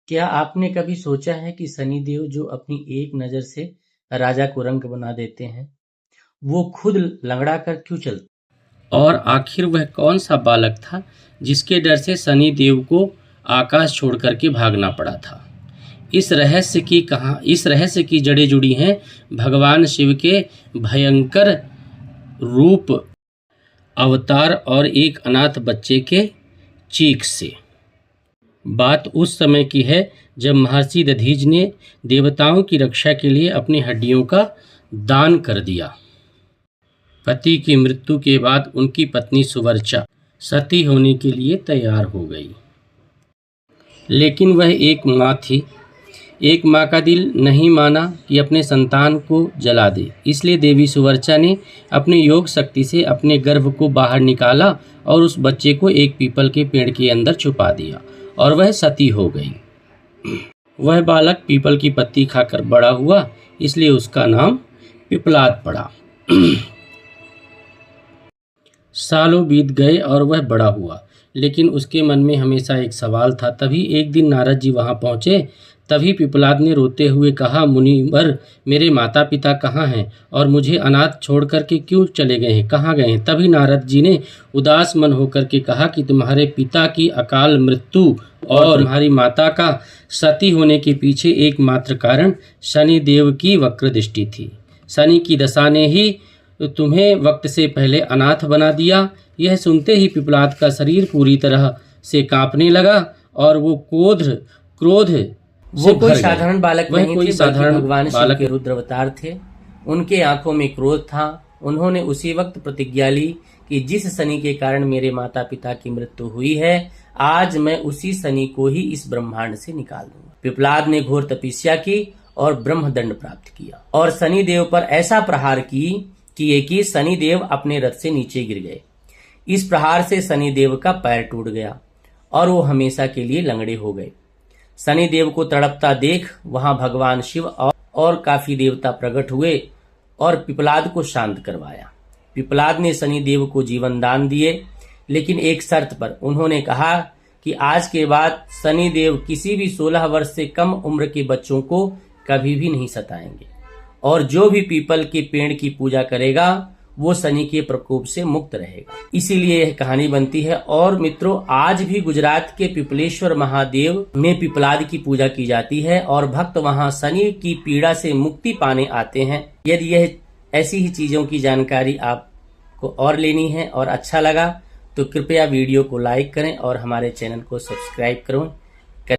क्या आपने कभी सोचा है कि शनिदेव जो अपनी एक नज़र से राजा को रंक बना देते हैं, वो खुद लंगड़ा कर क्यों चलते? और आखिर वह कौन सा बालक था जिसके डर से शनि देव को आकाश छोड़ करके भागना पड़ा था। इस रहस्य की जड़ें जुड़ी हैं भगवान शिव के भयंकर रूप अवतार और एक अनाथ बच्चे के चीख से। बात उस समय की है जब महर्षि दधीच ने देवताओं की रक्षा के लिए अपनी हड्डियों का दान कर दिया। पति की मृत्यु के बाद उनकी पत्नी सुवर्चा सती होने के लिए तैयार हो गई, लेकिन वह एक माँ थी। एक माँ का दिल नहीं माना कि अपने संतान को जला दे, इसलिए देवी सुवर्चा ने अपनी योग शक्ति से अपने गर्भ को बाहर निकाला और उस बच्चे को एक पीपल के पेड़ के अंदर छुपा दिया और वह सती हो गई। वह बालक पीपल की पत्ती खाकर बड़ा हुआ, इसलिए उसका नाम पिपलाद पड़ा। सालों बीत गए और वह बड़ा हुआ, लेकिन उसके मन में हमेशा एक सवाल था। तभी एक दिन नारद जी वहां पहुंचे। तभी पिपलाद ने रोते हुए कहा, मुनिवर, मेरे माता पिता कहाँ हैं और मुझे अनाथ छोड़ करके क्यों चले गए हैं, कहाँ गए हैं? तभी नारद जी ने उदास मन होकर के कहा कि तुम्हारे पिता की अकाल मृत्यु और तुम्हारी माता का सती होने के पीछे एकमात्र कारण शनि देव की वक्र दृष्टि थी। शनि की दशा ने ही तुम्हें वक्त से पहले अनाथ बना दिया। यह सुनते ही पिपलाद का शरीर पूरी तरह से कांपने लगा और वो क्रोध वो कोई साधारण बालक नहीं थे, बल्कि भगवान शिव बालक के रुद्र अवतार थे। उनके आंखों में क्रोध था। उन्होंने उसी वक्त प्रतिज्ञा ली कि जिस शनि के कारण मेरे माता पिता की मृत्यु हुई है, आज मैं उसी शनि को ही इस ब्रह्मांड से निकाल दूंगा। पिपलाद ने घोर तपस्या की और ब्रह्मदंड प्राप्त किया और शनि देव पर ऐसा प्रहार किए कि शनि देव अपने रथ से नीचे गिर गए। इस प्रहार से शनि देव का पैर टूट गया और वो हमेशा के लिए लंगड़े हो गए। शनि देव को तड़पता देख वहां भगवान शिव और काफी देवता प्रकट हुए और पिपलाद को शांत करवाया। पिपलाद ने शनि देव को जीवन दान दिए, लेकिन एक शर्त पर। उन्होंने कहा कि आज के बाद शनि देव किसी भी 16 वर्ष से कम उम्र के बच्चों को कभी भी नहीं सताएंगे और जो भी पीपल के पेड़ की पूजा करेगा वो शनि के प्रकोप से मुक्त रहेगा। इसीलिए यह कहानी बनती है। और मित्रों, आज भी गुजरात के पिपलेश्वर महादेव में पिपलाद की पूजा की जाती है और भक्त वहां शनि की पीड़ा से मुक्ति पाने आते हैं। यदि यह ऐसी ही चीजों की जानकारी आपको और लेनी है और अच्छा लगा तो कृपया वीडियो को लाइक करें और हमारे चैनल को सब्सक्राइब करें।